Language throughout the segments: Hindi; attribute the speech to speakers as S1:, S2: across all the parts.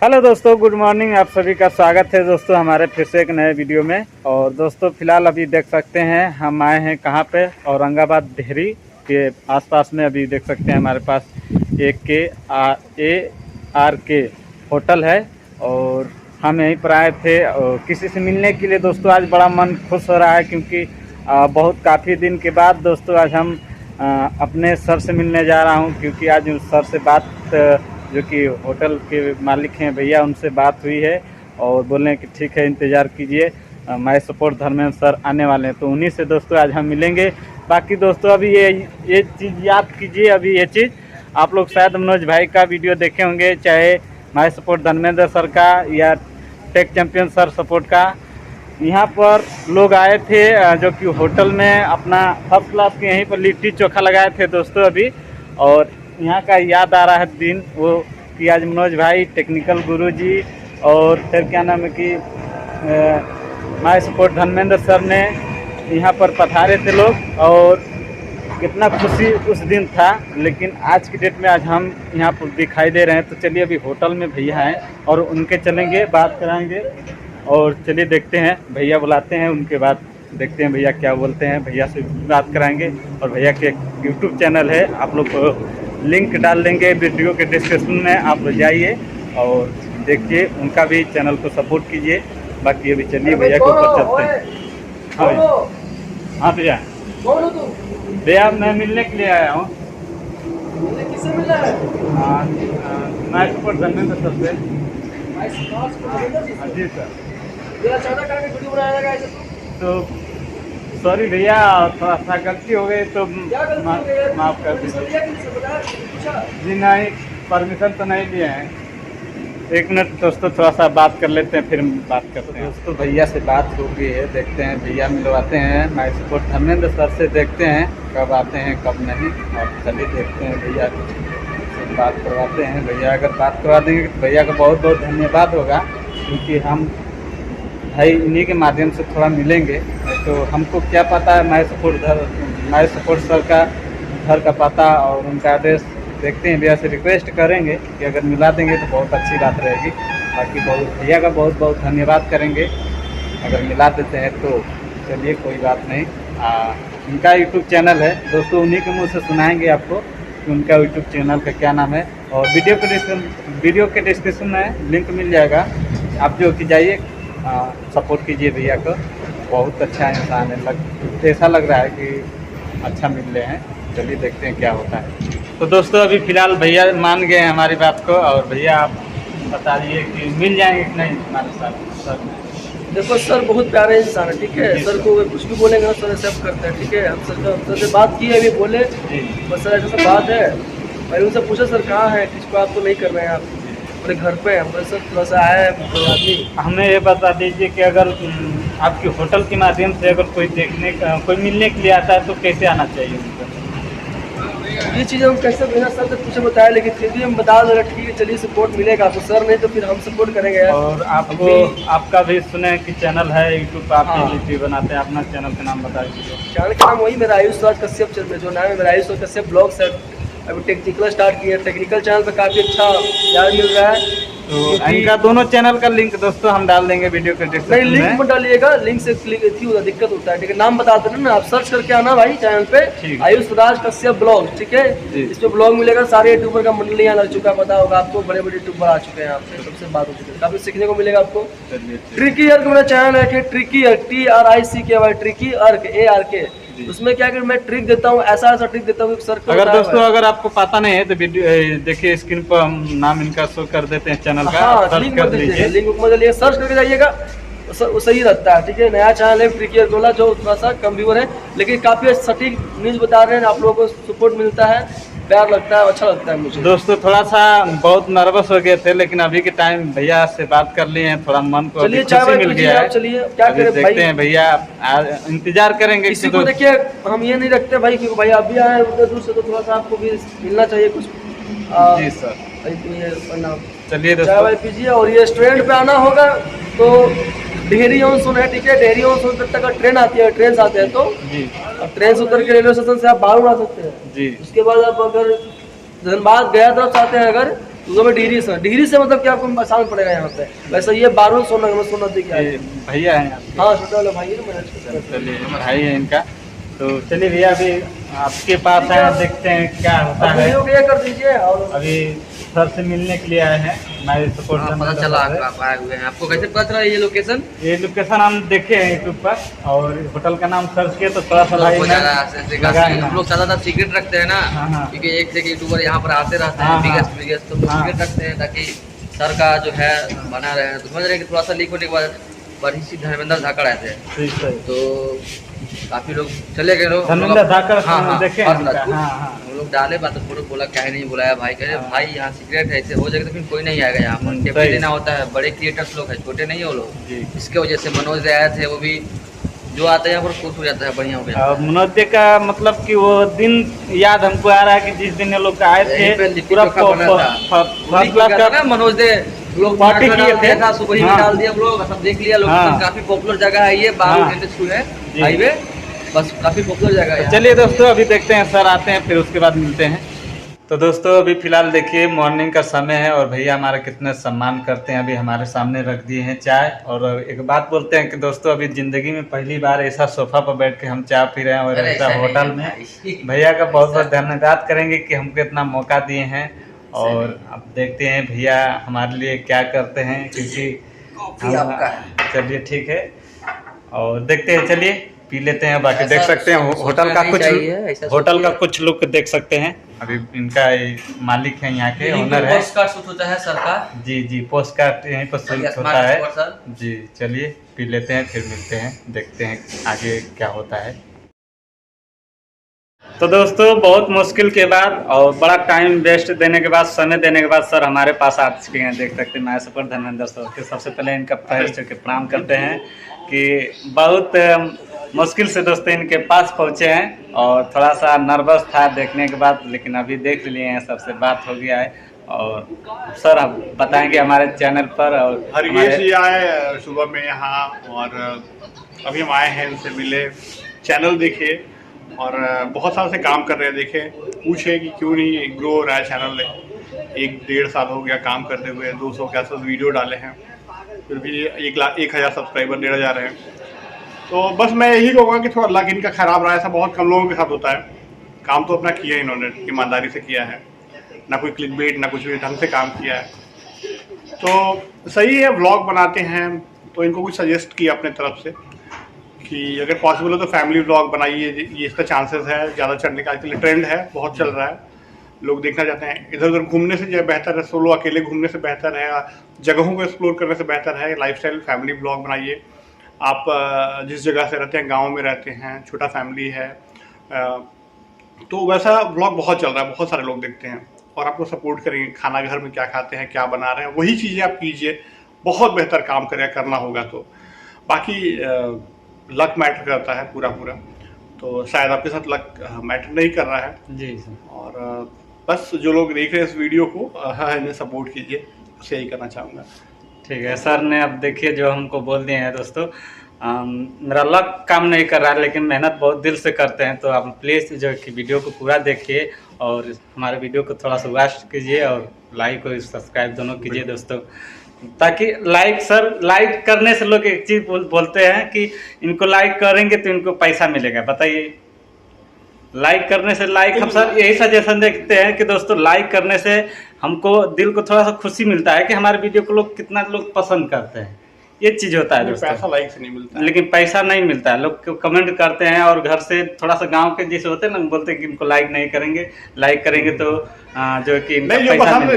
S1: हेलो दोस्तों, गुड मॉर्निंग। आप सभी का स्वागत है दोस्तों हमारे फिर से एक नए वीडियो में। और दोस्तों फिलहाल अभी देख सकते हैं हम आए हैं कहाँ पे, औरंगाबाद डेहरी के आसपास में। अभी देख सकते हैं हमारे पास ARK होटल है और हम यहीं पर आए थे और किसी से मिलने के लिए। दोस्तों आज बड़ा मन खुश हो रहा है क्योंकि बहुत काफ़ी दिन के बाद दोस्तों आज हम अपने सर से मिलने जा रहा हूँ, क्योंकि आज उस सर से बात जो कि होटल के मालिक हैं भैया, उनसे बात हुई है और बोले हैं कि ठीक है इंतज़ार कीजिए, माय सपोर्ट धर्मेंद्र सर आने वाले हैं। तो उन्हीं से दोस्तों आज हम मिलेंगे। बाकी दोस्तों अभी ये चीज़ याद कीजिए, अभी ये चीज़ आप लोग शायद मनोज भाई का वीडियो देखे होंगे, चाहे माय सपोर्ट धर्मेंद्र सर का या टेक चैंपियन सर सपोर्ट का। यहाँ पर लोग आए थे जो कि होटल में अपना फर्स्ट क्लास के यहीं पर लिट्टी चोखा लगाए थे दोस्तों अभी। और यहाँ का याद आ रहा है दिन वो कि आज मनोज भाई, टेक्निकल गुरुजी और फिर क्या नाम है कि माय सपोर्ट धर्मेंद्र सर ने यहाँ पर पधारे थे लोग, और कितना खुशी उस दिन था। लेकिन आज की डेट में आज हम यहाँ पर दिखाई दे रहे हैं। तो चलिए अभी होटल में भैया हैं और उनके चलेंगे, बात कराएंगे और चलिए देखते हैं, भैया बुलाते हैं, उनके बाद देखते हैं भैया क्या बोलते हैं। भैया से बात कराएंगे और भैया के यूट्यूब चैनल है, आप लोग को लिंक डाल देंगे वीडियो के डिस्क्रिप्शन में, आप जाइए और देखिए, उनका भी चैनल को सपोर्ट कीजिए। बाकी अभी चलिए भैया के ऊपर चलते हैं। हाँ भैया, हाँ भैया, भैया मैं मिलने के लिए आया हूँ।
S2: किससे मिलना है?
S1: माय सपोर्ट धर्मेंद्र सर से। जी सर।
S2: तेरा चाचा करके वीडियो बनाया जाएगा ऐसे
S1: तो सॉरी भैया, थोड़ा सा गलती हो गई तो माफ़ कर दीजिए। जी नहीं, परमिशन तो नहीं लिए हैं। एक मिनट दोस्तों, थोड़ा सा बात कर लेते हैं, फिर बात करते हैं। दोस्तों भैया से बात हो गई है, देखते हैं भैया मिलवाते हैं माय सपोर्ट धर्मेंद्र सर से, देखते हैं कब आते हैं कब नहीं। और चलिए देखते हैं भैया से बात करवाते हैं। भैया अगर बात करवा देंगे तो भैया का बहुत बहुत धन्यवाद होगा, क्योंकि हम भाई इन्हीं के माध्यम से थोड़ा मिलेंगे। तो हमको क्या पता है माय सपोर्ट सर का घर का पता और उनका एड्रेस। देखते हैं भैया से रिक्वेस्ट करेंगे कि अगर मिला देंगे तो बहुत अच्छी बात रहेगी। बाकी भैया का बहुत बहुत धन्यवाद करेंगे अगर मिला देते हैं तो। चलिए कोई बात नहीं। उनका यूट्यूब चैनल है दोस्तों, उन्हीं के मुँह से सुनाएंगे आपको कि उनका यूट्यूब चैनल का क्या नाम है। और वीडियो के डिस्क्रिप्शन में लिंक मिल जाएगा, आप जो कि जाइए सपोर्ट कीजिए भैया को। बहुत अच्छा इंसान है, ऐसा लग रहा है कि अच्छा मिल रहे हैं। चलिए देखते हैं क्या होता है। तो दोस्तों अभी फ़िलहाल भैया मान गए हैं हमारी बात को। और भैया आप बता दीजिए कि मिल जाएंगे कि नहीं हमारे साथ सर?
S2: देखो सर बहुत प्यारे इंसान है, ठीक है। सर को कुछ भी बोलेंगे ना सर एक्सेप्ट करते हैं, ठीक है। हम सर से बात की है, अभी बोले बस सर ऐसा बात है। भाई उनसे पूछा सर कहाँ है, किसको आपको नहीं कर रहे हैं आप? अपने घर पे है सर, थोड़ा सा आया है आदमी।
S1: हमें ये बता दीजिए कि अगर आपके होटल के माध्यम से अगर कोई कोई मिलने के लिए आता है तो कैसे आना चाहिए उनको?
S2: ये चीज़ हम कैसे बिना सर से पूछे बताया, लेकिन फिर भी हम बता दे रहे ठीक है चलिए सपोर्ट मिलेगा आपको। सर नहीं तो फिर हम सपोर्ट करेंगे यार।
S1: और आपको आपका भी सुने कि चैनल है यूट्यूब पर, आप वीडियो बनाते हैं, अपना चैनल का नाम बता दीजिए।
S2: चैनल का नाम वही मेरा आयुष राज कश्यप चल रहा है, जो नाम है मेरा आयुष राज कश्यप ब्लॉग सर। अभी टेक्निकल स्टार्ट किया, टेक्निकल चैनल पे काफ़ी अच्छा याद मिल रहा है।
S1: तो इनका दोनों चैनल का लिंक दोस्तों हम डाल देंगे वीडियो के डिस्क्रिप्शन में।
S2: नहीं लिंक मत डालिएगा, लिंक से क्लिक दिक्कत होता है, ठीक है। नाम बता देना ना, आप सर्च करके आना भाई चैनल पे आयुष राज कश्यप ब्लॉग, ठीक है। इसमें ब्लॉग मिलेगा, सारे यूट्यूबर का मंडली यहाँ लग चुका है, पता होगा आपको। बड़े बड़े यूट्यूबर आ चुके हैं यहाँ पे, सबसे बात हो चुकी है, काफी सीखने को मिलेगा आपको। ट्रिकी अर्क मेरा चैनल है, ट्रिकी अर्क TRICKY, ट्रिकी अर्क ARK। उसमें क्या कि मैं ट्रिक देता हूँ, ऐसा ऐसा ट्रिक देता हूँ सर।
S1: अगर दोस्तों अगर आपको पता नहीं है तो वीडियो देखिए, स्क्रीन पर हम नाम इनका शो कर देते हैं चैनल का।
S2: हाँ, लिंक मत दीजिए, लिंक मत डालिए, सर्च करके जाइएगा, सही रहता है, ठीक है। नया चैनल है ट्रिकी अर्क वाला, जो थोड़ा सा कम व्यूअर है, लेकिन काफी सटीक न्यूज बता रहे हैं। आप लोगों को सपोर्ट मिलता है, प्यार लगता है, अच्छा लगता है मुझे।
S1: दोस्तों थोड़ा सा बहुत नर्वस हो गए थे, लेकिन अभी के टाइम भैया से बात कर लिए हैं, थोड़ा मन को
S2: चलिए
S1: खुशी मिल गया है।
S2: चलिए क्या करें,
S1: देखते हैं भैया, इंतजार करेंगे
S2: किसी को। देखिए हम ये नहीं रखते भाई, क्योंकि भाई अभी आए उधर दूर से, तो थोड़ा सा आपको भी मिलना चाहिए कुछ।
S1: जी सर। चलिए
S2: चाय वाय पीजिए। और ये रेस्टोरेंट पे आना होगा तो डेहरी ऑन है, ठीक है। डेहरी ऑन तक का ट्रेन आती है, ट्रेन आते हैं तो
S1: जी,
S2: अब ट्रेन से उतर के रेलवे स्टेशन से आप बाहर आ सकते हैं
S1: जी।
S2: उसके बाद आप अगर धनबाद गया तरफ से आते हैं अगर, तो में डिग्री से मतलब कि आपको आसान पड़ेगा यहाँ पे। वैसे ये 12 सोना सोना देखिए
S1: ये भैया हैं आपके?
S2: हाँ छोटा वाला भाई है ना मैंने।
S1: चलिए भाई है इनका। तो चलिए भैया अभी आपके पास है, देखते हैं क्या होता है।
S2: वीडियो क्लियर कर दीजिए। और
S1: अभी सर से मिलने के लिए आए हैं हमारे सपोर्ट।
S3: पता चला आप आए हुए हैं, आपको कैसे पता चला ये लोकेशन?
S1: ये लोकेशन हम देखे हैं यूट्यूब पर और होटल का नाम सर्च किया तो थोड़ा सा भाई
S3: हम लोग ज्यादातर सीक्रेट रखते हैं ना,
S1: हाँ, हाँ।
S3: क्योंकि एक से एक यूट्यूबर यहाँ पर आते रहते
S1: हाँ,
S3: हैं
S1: हाँ।
S3: बिगेस्ट तो
S1: हाँ।
S3: सीक्रेट रखते हैं ताकि सर का जो है बना रहे हैं। तो समझ रहे हैं कि थोड़ा सा लीक होने के बाद बड़ी सी धर्मेंद्र धाकड़ आए थे, तो काफी लोग चले गए लोग।
S1: धर्मेंद्र धाकड़
S3: हाँ
S1: देखे
S3: हाँ,
S1: हैं इनका, हाँ, हाँ।
S3: हम लोग डाले बात तो बोला क्या नहीं बुलाया भाई, कह रहे भाई यहाँ सीक्रेट है, ऐसे हो जाएगा तो फिर कोई नहीं आएगा यहाँ पर, टिप्पणी देना होता है। बड़े क्रिएटर्स लोग हैं, छोटे नहीं है वो लोग।
S1: जी।
S3: इसके वजह से मनोज आए थे, वो भी जो आता है यहाँ पर खुश हो जाता है, बढ़िया हो गया।
S1: मनोज का मतलब कि वो दिन याद हमको आ रहा है कि जिस दिन ये लोग आए थे पूरा फर्स्ट क्लास का
S3: मनोज दे लोग
S1: पार्टी किए थे,
S3: था, सुबह ही
S1: हाँ।
S3: डाल दिया लोग, सब देख लिया लोग।
S1: हाँ।
S3: काफी पॉपुलर जगह है ये,
S1: हाँ।
S3: 12 घंटे छू है
S1: जी।
S3: हाईवे, बस काफी पॉपुलर जगह है।
S1: चलिए दोस्तों अभी देखते हैं सर आते हैं फिर उसके बाद मिलते हैं। तो दोस्तों अभी फिलहाल देखिए मॉर्निंग का समय है और भैया हमारा कितने सम्मान करते हैं। अभी हमारे सामने रख दिए हैं चाय। और एक बात बोलते हैं कि दोस्तों अभी ज़िंदगी में पहली बार ऐसा सोफ़ा पर बैठ के हम चाय पी रहे हैं और ऐसा होटल में। भैया का बहुत बहुत धन्यवाद करेंगे कि हमको इतना मौका दिए हैं। और अब देखते हैं भैया हमारे लिए क्या करते हैं, क्योंकि चलिए ठीक है और देखते हैं, चलिए पी लेते हैं। बाकी देख सकते हैं होटल का कुछ लुक देख सकते हैं। अभी इनका मालिक है, यहाँ के ओनर है।
S3: पोस्ट कार्ड शूट होता है सर का।
S1: जी पोस्ट कार्ड यहीं पर शूट होता है जी। चलिए पी लेते हैं फिर मिलते हैं, देखते हैं आगे क्या होता है। तो दोस्तों बहुत मुश्किल के बाद और बड़ा टाइम वेस्ट देने के बाद, समय देने के बाद सर हमारे पास आ चुके हैं। देख सकते हैं मैं सपोर्ट धर्मेंद्र सर के सबसे पहले इनका पैर छू के प्रणाम करते हैं कि बहुत मुश्किल से दोस्तों इनके पास पहुंचे हैं और थोड़ा सा नर्वस था देखने के बाद, लेकिन अभी देख लिए हैं, सबसे बात हो गया है। और सर आप बताएंगे हमारे चैनल पर। और
S4: हरगेश जी आए सुबह में यहाँ और अभी हम आए हैं, उनसे मिले, चैनल देखे और बहुत साल से काम कर रहे हैं। देखे पूछे कि क्यों नहीं ग्रो हो रहा है चैनल। 1-1.5 साल हो गया काम करते हुए, 200 के आसपास वीडियो डाले हैं, फिर भी 1,00,000 सब्सक्राइबर 1,500 हैं। तो बस मैं यही कहूँगा कि थोड़ा लक इनका ख़राब रहा है। ऐसा बहुत कम लोगों के साथ होता है। काम तो अपना किया इन्होंने, ईमानदारी से किया है, ना कोई क्लिकबेट ना कुछ भी, ढंग से काम किया है। तो सही है, व्लॉग बनाते हैं तो इनको कुछ सजेस्ट किया अपने तरफ से कि अगर पॉसिबल हो तो फैमिली व्लॉग बनाइए, ये इसका चांसेस है ज़्यादा चढ़ने का। आजकल ट्रेंड है, बहुत चल रहा है, लोग देखना चाहते हैं। इधर उधर घूमने से जो बेहतर है, सोलो अकेले घूमने से बेहतर है, जगहों को एक्सप्लोर करने से बेहतर है लाइफस्टाइल फैमिली व्लॉग बनाइए। आप जिस जगह से रहते हैं, गांव में रहते हैं, छोटा फैमिली है, तो वैसा व्लॉग बहुत चल रहा है, बहुत सारे लोग देखते हैं और आपको सपोर्ट करेंगे। खाना घर में क्या खाते हैं, क्या बना रहे हैं, वही चीज़ें आप कीजिए, बहुत बेहतर काम करना होगा। तो बाकी लक मैटर करता है पूरा, तो शायद आपके साथ लक मैटर नहीं कर रहा है
S1: जी सर।
S4: और बस जो लोग देख रहे हैं इस वीडियो को इन्हें सपोर्ट कीजिए, उससे यही करना चाहूँगा।
S1: ठीक है सर ने अब देखिए जो हमको बोल दिए हैं दोस्तों, मेरा लक काम नहीं कर रहा है लेकिन मेहनत बहुत दिल से करते हैं। तो आप प्लीज़ जो कि वीडियो को पूरा देखिए और हमारे वीडियो को थोड़ा सा वॉच कीजिए और लाइक और सब्सक्राइब दोनों कीजिए दोस्तों, ताकि लाइक करने से लोग एक चीज़ बोलते हैं कि इनको लाइक करेंगे तो इनको पैसा मिलेगा। बताइए, लाइक करने से हम सर यही सजेशन देखते हैं कि दोस्तों लाइक करने से हमको दिल को थोड़ा सा खुशी मिलता है कि हमारे वीडियो को कितना लोग पसंद करते हैं। ये चीज़ होता है दोस्तों,
S4: पैसा लाइक से नहीं मिलता है।
S1: लेकिन पैसा नहीं मिलता है। लोग कमेंट करते हैं और घर से थोड़ा सा गांव के जैसे होते हैं ना, बोलते हैं कि इनको लाइक नहीं करेंगे, लाइक करेंगे तो जो कि
S4: नहीं,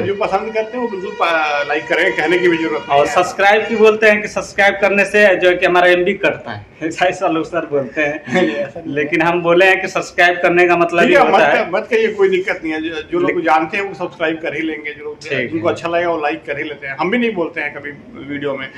S4: जो पसंद करते हैं वो बिल्कुल लाइक करेंगे, कहने की भी जरूरत नहीं।
S1: और सब्सक्राइब भी बोलते हैं कि सब्सक्राइब करने से जो है कि हमारा MB कटता है, ऐसा लोग सर बोलते हैं। लेकिन हम बोले हैं कि सब्सक्राइब करने का मतलब ये होता है,
S4: मत कहिए, कोई दिक्कत नहीं है। जो लोग जानते हैं वो सब्सक्राइब कर ही लेंगे, जो लोग जिनको अच्छा लगेगा वो लाइक कर ही लेते हैं। हम भी नहीं बोलते हैं कभी वीडियो में,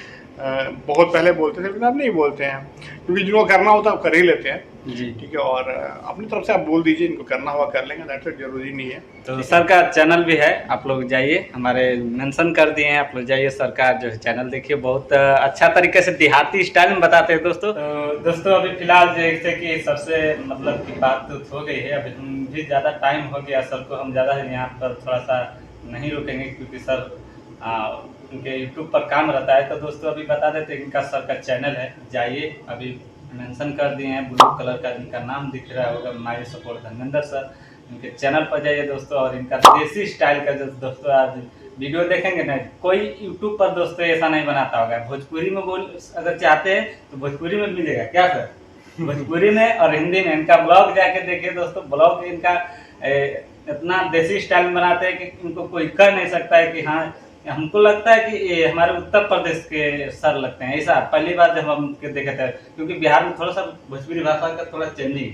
S4: बहुत पहले बोलते थे लेकिन अब नहीं बोलते हैं, क्योंकि जिनको करना होता है वो कर ही लेते हैं जी। ठीक है, और अपनी तरफ से आप बोल दीजिए, इनको करना हुआ कर लेंगे, दैट्स इट, जरूरी नहीं है। तो
S1: सर का चैनल भी है, आप लोग जाइए, हमारे मेंशन कर दिए हैं, आप लोग जाइए सर का जो है चैनल देखिए, बहुत अच्छा तरीके से देहाती स्टाइल में बताते हैं दोस्तों। तो दोस्तों अभी फिलहाल जैसे कि सबसे मतलब की बात हो गई है, अभी हम भी ज़्यादा टाइम हो गया सर को, हम ज़्यादा यहाँ पर थोड़ा सा नहीं रुकेंगे क्योंकि सर उनके यूट्यूब पर काम रहता है। तो दोस्तों अभी बता देते हैं इनका सर का चैनल है, जाइए, अभी मेंशन कर दिए हैं, ब्लू कलर का इनका नाम दिख रहा होगा, माय सपोर्ट धर्मेंद्र सर। इनके चैनल पर जाइए दोस्तों, और इनका देसी स्टाइल का जो दोस्तों आज वीडियो देखेंगे ना, कोई यूट्यूब पर दोस्तों ऐसा नहीं बनाता होगा। भोजपुरी में बोल अगर चाहते हैं तो भोजपुरी में मिलेगा क्या सर, भोजपुरी में और हिंदी में। इनका ब्लॉग जाके देखिए दोस्तों, ब्लॉग इनका इतना देसी स्टाइल में बनाते हैं कि उनको कोई कह नहीं सकता है कि हाँ, हमको लगता है कि ये हमारे उत्तर प्रदेश के सर लगते हैं। ऐसा पहली बार जब हम देखे थे, क्योंकि बिहार में थोड़ा सा भोजपुरी भाषा का थोड़ा चेंजिंग,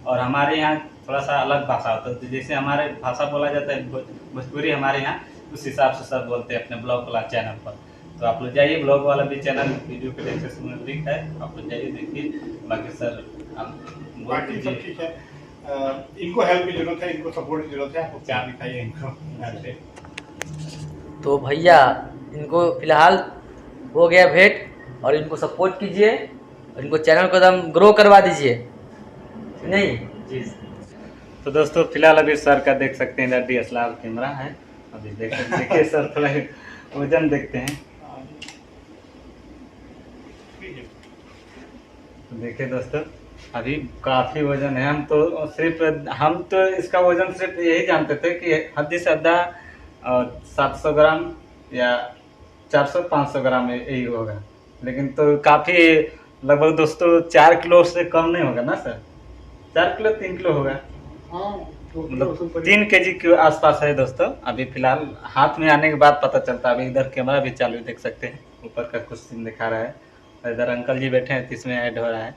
S1: और हमारे यहाँ थोड़ा सा अलग भाषा होता है। तो जैसे हमारे भाषा बोला जाता है भोजपुरी हमारे यहाँ, उस हिसाब से सर बोलते हैं अपने ब्लॉग वाला चैनल पर। तो आप लोग जाइए, ब्लॉग वाला भी चैनल वीडियो के डिस्क्रिप्शन में लिंक है, आप लोग जाइए देखिए। बाकी सर आप
S4: बाकी सब ठीक है। इनको हेल्प की जरूरत है, इनको सपोर्ट की जरूरत है, आपको प्यार दिखाइए इनको।
S3: तो भैया इनको फिलहाल हो गया भेंट, और इनको सपोर्ट कीजिए और इनको चैनल को एकदम ग्रो करवा दीजिए, नहीं
S1: जी। तो दोस्तों फिलहाल अभी सर का देख सकते हैं, इधर DSLR कैमरा है, अभी देखिए सर थोड़ा वजन देखते हैं। तो देखिए दोस्तों अभी काफ़ी वजन है। हम तो इसका वजन सिर्फ यही जानते थे कि हद से ज़्यादा 700 ग्राम या 400-500 ग्राम यही होगा, लेकिन तो काफ़ी लगभग दोस्तों 4 किलो से कम नहीं होगा ना सर, 4 किलो 3 किलो होगा, मतलब 3 kg के आसपास है दोस्तों। अभी फिलहाल हाथ में आने के बाद पता चलता है। अभी इधर कैमरा भी चालू देख सकते हैं, ऊपर का कुछ सीन दिखा रहा है, और इधर अंकल जी बैठे हैं तो इसमें ऐड हो रहा है।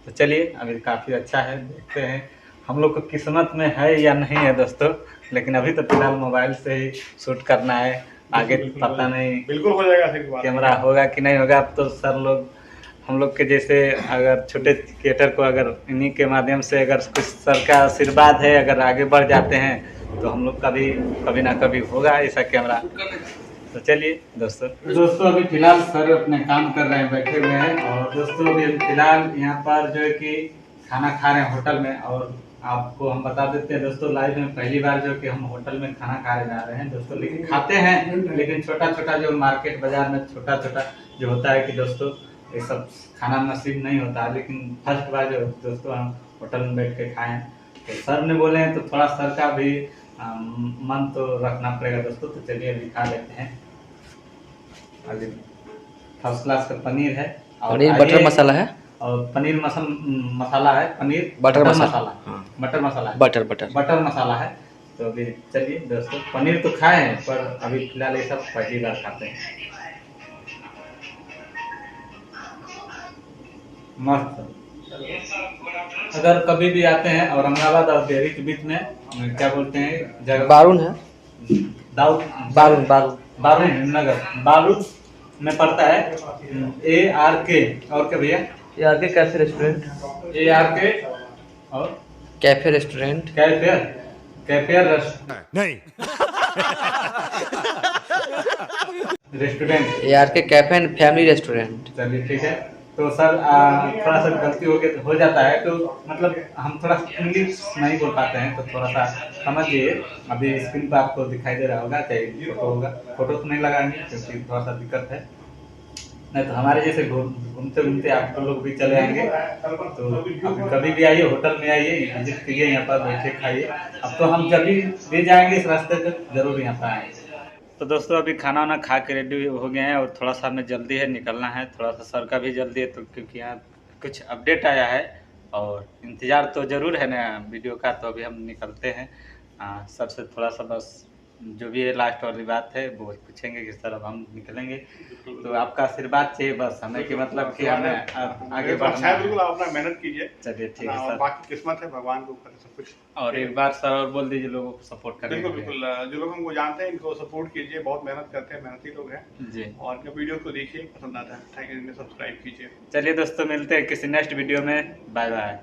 S1: तो चलिए अभी काफ़ी अच्छा है, देखते हैं हम लोग को किस्मत में है या नहीं है दोस्तों। लेकिन अभी तो फिलहाल मोबाइल से ही शूट करना है, आगे पता नहीं
S4: बिल्कुल हो जाएगा,
S1: कैमरा होगा कि नहीं होगा। अब तो सर लोग हम लोग के जैसे अगर छोटे क्रिएटर को अगर इन्हीं के माध्यम से अगर कुछ सर का आशीर्वाद है, अगर आगे बढ़ जाते हैं तो हम लोग का भी कभी ना कभी होगा ऐसा कैमरा। तो चलिए दोस्तों अभी फिलहाल सर अपने काम कर रहे हैं, बैठे हुए हैं। और दोस्तों अभी फिलहाल यहाँ पर जो है कि खाना खा रहे हैं होटल में। और आपको हम बता देते हैं दोस्तों, लाइव में पहली बार जो कि हम होटल में खाना खाने जा रहे हैं दोस्तों। लेकिन खाते हैं, लेकिन छोटा छोटा जो मार्केट बाजार में छोटा छोटा जो होता है कि दोस्तों ये सब खाना नसीब नहीं होता। लेकिन फर्स्ट बार जो दोस्तों हम होटल में बैठ के खाएं, तो सर ने बोले हैं तो थोड़ा सर का भी मन तो रखना पड़ेगा दोस्तों। तो चलिए अभी खा लेते हैं। अभी फर्स्ट क्लास का पनीर है,
S3: पनीर बटर मसाला है,
S1: और पनीर मसाला है, पनीर
S3: बटर मसाला,
S1: बटर मसाला है,
S3: बटर
S1: मसाला है। तो अभी चलिए दोस्तों, पनीर तो खाए हैं पर अभी फिलहाल ये सब पहली बार खाते हैं। मस्त। अगर कभी भी आते हैं औरंगाबाद और देहरी के बीच में, क्या बोलते हैं जगह,
S3: बारून है,
S1: बारून नगर, बारूद में पड़ता है ARK। और क्या भैया?
S3: ARK कैफे रेस्टोरेंट,
S1: ARK और
S3: कैफे रेस्टोरेंट,
S1: नहीं restaurant,
S3: ARK cafe and family restaurant.
S1: चलिए ठीक है। तो सर थोड़ा सा गलती हो जाता है, तो मतलब हम थोड़ा इंग्लिश नहीं बोल पाते हैं, तो थोड़ा सा समझिए। अभी स्क्रीन पर आपको दिखाई दे रहा होगा, चाहे फोटो होगा, फोटो तो नहीं लगाएंगे क्योंकि थोड़ा सा दिक्कत है, नहीं तो हमारे जैसे घूमते घूमते आप लोग भी चले आएंगे। तो कभी भी आइए, होटल में आइए, विजिट कीजिए, यहाँ पर बैठे खाइए। अब तो हम जब भी जाएंगे इस रास्ते पर जरूर यहाँ पर आएंगे। तो दोस्तों अभी खाना वाना खा के रेडी हो गए हैं, और थोड़ा सा हमें जल्दी है, निकलना है, थोड़ा सा सर का भी जल्दी है, तो क्योंकि यहाँ कुछ अपडेट आया है और इंतज़ार तो ज़रूर है ना वीडियो का। तो अभी हम निकलते हैं, सर से थोड़ा सा बस जो भी है लास्ट वाली बात है वो पूछेंगे कि सर अब हम निकलेंगे, तो आपका आशीर्वाद चाहिए बस हमें, कि मतलब कि हमें आगे बढ़ना है।
S4: बिल्कुल, आप अपना मेहनत कीजिए।
S1: चलिए ठीक है सर,
S4: बाकी किस्मत है, भगवान के ऊपर सब कुछ।
S1: और एक बार सर और बोल दीजिए लोगों को सपोर्ट करने के लिए।
S4: बिल्कुल, जो लोग हमको जानते हैं इनको सपोर्ट कीजिए, बहुत मेहनत करते हैं, मेहनती लोग हैं
S1: जी।
S4: और इनके वीडियो को देखिए, पसंद आता है, थैंक यू, सब्सक्राइब कीजिए।
S1: चलिए दोस्तों मिलते हैं किसी नेक्स्ट वीडियो में, बाय बाय।